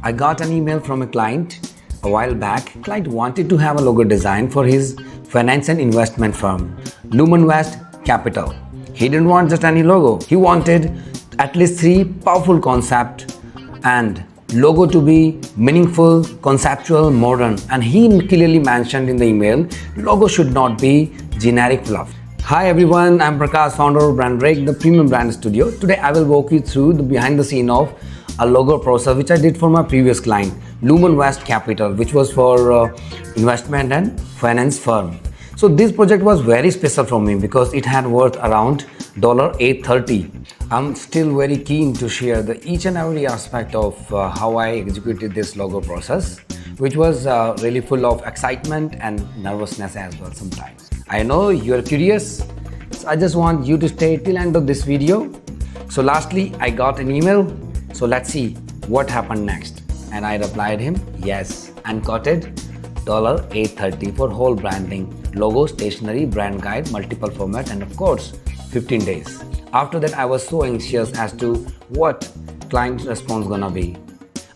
I got an email from a client a while back. Client wanted to have a logo design for his finance and investment firm, LumenVest Capital. He didn't want just any logo. He wanted at least 3 powerful concepts and logo to be meaningful, conceptual, modern, and he clearly mentioned in the email, logo should not be generic fluff. Hi everyone, I'm Prakash, founder of BrandRake, the premium brand studio. Today I will walk you through the behind the scene of a logo process which I did for my previous client, LumenVest Capital, which was for investment and finance firm. So this project was very special for me because it had worth around $830. I'm still very keen to share each and every aspect of how I executed this logo process, which was really full of excitement and nervousness as well sometimes. I know you're curious, so I just want you to stay till end of this video. So lastly, I got an email, so let's see what happened next. And I replied him, yes, and quoted $830 for whole branding, logo, stationery, brand guide, multiple format, and of course 15 days. After that, I was so anxious as to what client response gonna be.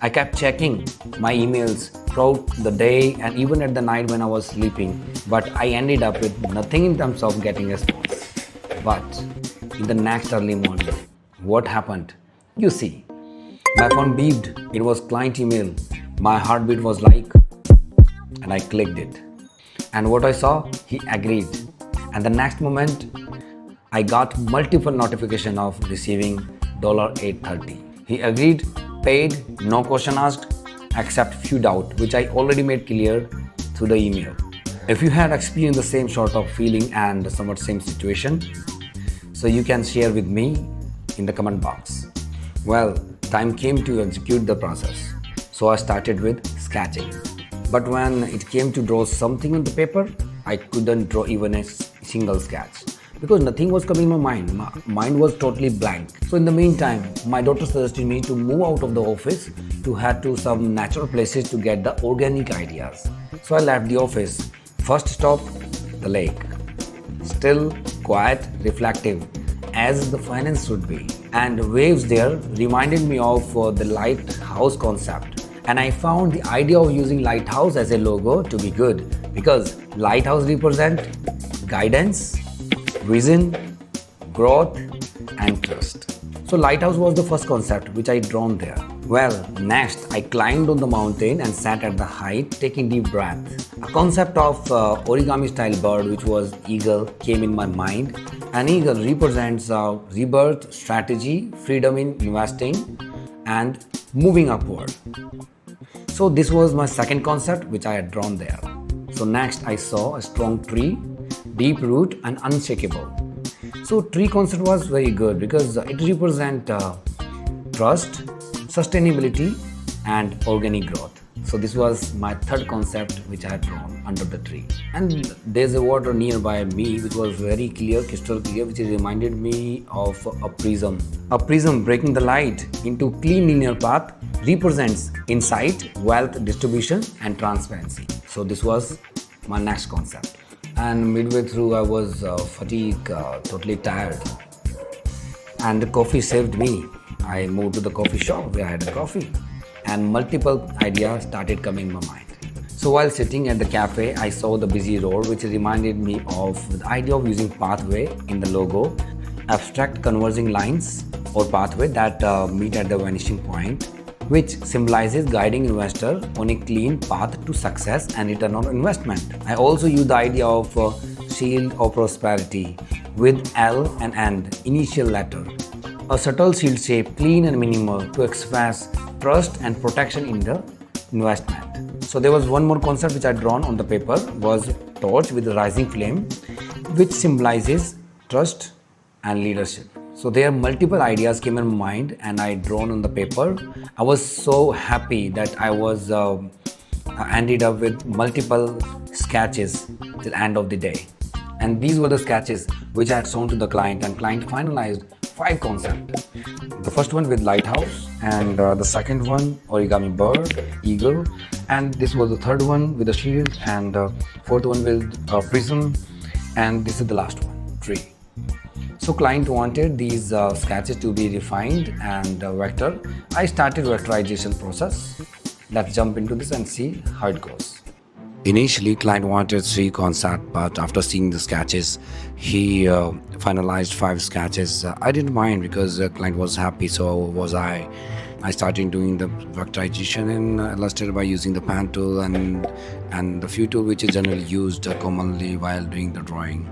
I kept checking my emails throughout the day and even at the night when I was sleeping, but I ended up with nothing in terms of getting a response. But in the next early morning, what happened? You see, my phone beeped. It was client email. My heartbeat was like, and I clicked it. And what I saw, he agreed. And the next moment, I got multiple notifications of receiving $830. He agreed, paid, no question asked, except few doubt, which I already made clear through the email. If you had experienced the same sort of feeling and somewhat same situation, so you can share with me in the comment box. Well, time came to execute the process. So I started with sketching. But when it came to draw something on the paper, I couldn't draw even a single sketch because nothing was coming in my mind. My mind was totally blank. So in the meantime, my daughter suggested me to move out of the office to head to some natural places to get the organic ideas. So I left the office. First stop, the lake. Still, quiet, reflective, as the finance should be. And waves there reminded me of the lighthouse concept. And I found the idea of using lighthouse as a logo to be good because lighthouse represent guidance, vision, growth, and trust. So lighthouse was the first concept which I drawn there. Well, next I climbed on the mountain and sat at the height taking deep breath. A concept of origami style bird, which was eagle, came in my mind. An eagle represents rebirth, strategy, freedom in investing, and moving upward. So this was my second concept which I had drawn there. So next I saw a strong tree, deep root and unshakable. So tree concept was very good because it represents trust, sustainability and organic growth. So this was my third concept which I had drawn under the tree. And there's a water nearby me which was very clear, crystal clear, which reminded me of a prism. A prism breaking the light into clean linear path represents insight, wealth, distribution and transparency. So this was my next concept. And midway through I was fatigued, totally tired. And the coffee saved me. I moved to the coffee shop where I had a coffee. And multiple ideas started coming in my mind. So while sitting at the cafe, I saw the busy road which reminded me of the idea of using pathway in the logo, abstract converging lines or pathway that meet at the vanishing point, which symbolizes guiding investor on a clean path to success and return on investment. I also used the idea of shield of prosperity with L and N initial letter. A subtle shield shape, clean and minimal to express trust and protection in the investment. So there was one more concept which I had drawn on the paper was torch with a rising flame, which symbolizes trust and leadership. So there multiple ideas came in my mind and I drawn on the paper. I was so happy that I was ended up with multiple sketches till end of the day. And these were the sketches which I had shown to the client, and client finalized 5 concepts. The first one with lighthouse, and the second one origami bird, eagle, and this was the third one with a shield, and fourth one with prism, and this is the last one, tree. So client wanted these sketches to be refined and vector. I started vectorization process Let's jump into this and see how it goes. Initially, client wanted 3 concepts, but after seeing the sketches, he finalized 5 sketches. I didn't mind because the client was happy, so was I. I started doing the vectorization and illustrated by using the pen tool and the few tools which is generally used commonly while doing the drawing.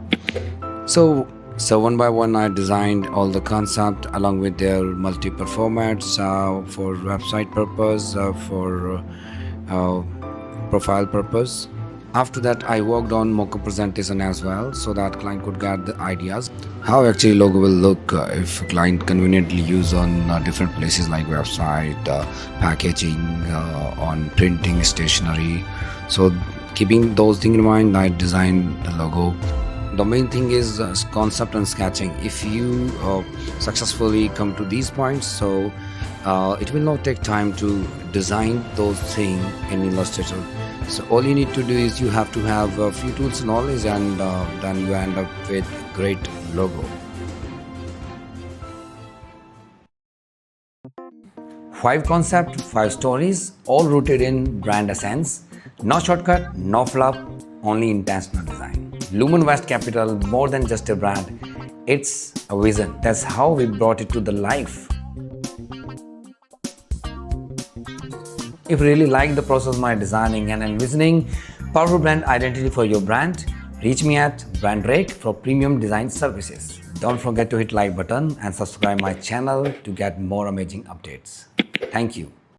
So one by one, I designed all the concept along with their multiple formats for website purpose, for profile purpose. After that, I worked on mock-up presentation as well, so that client could get the ideas how actually logo will look if client conveniently use on different places like website, packaging, on printing, stationery. So keeping those things in mind, I designed the logo. The main thing is concept and sketching. If you successfully come to these points, so it will not take time to design those things in Illustrator. So all you need to do is you have to have a few tools knowledge, and then you end up with great logo. 5 concepts, 5 stories, all rooted in brand essence. No shortcut, no fluff, only intentional design. LumenVest Capital, more than just a brand, it's a vision. That's how we brought it to the life. If you really like the process of my designing and envisioning powerful brand identity for your brand, reach me at BrandRake for premium design services. Don't forget to hit like button and subscribe my channel to get more amazing updates. Thank you.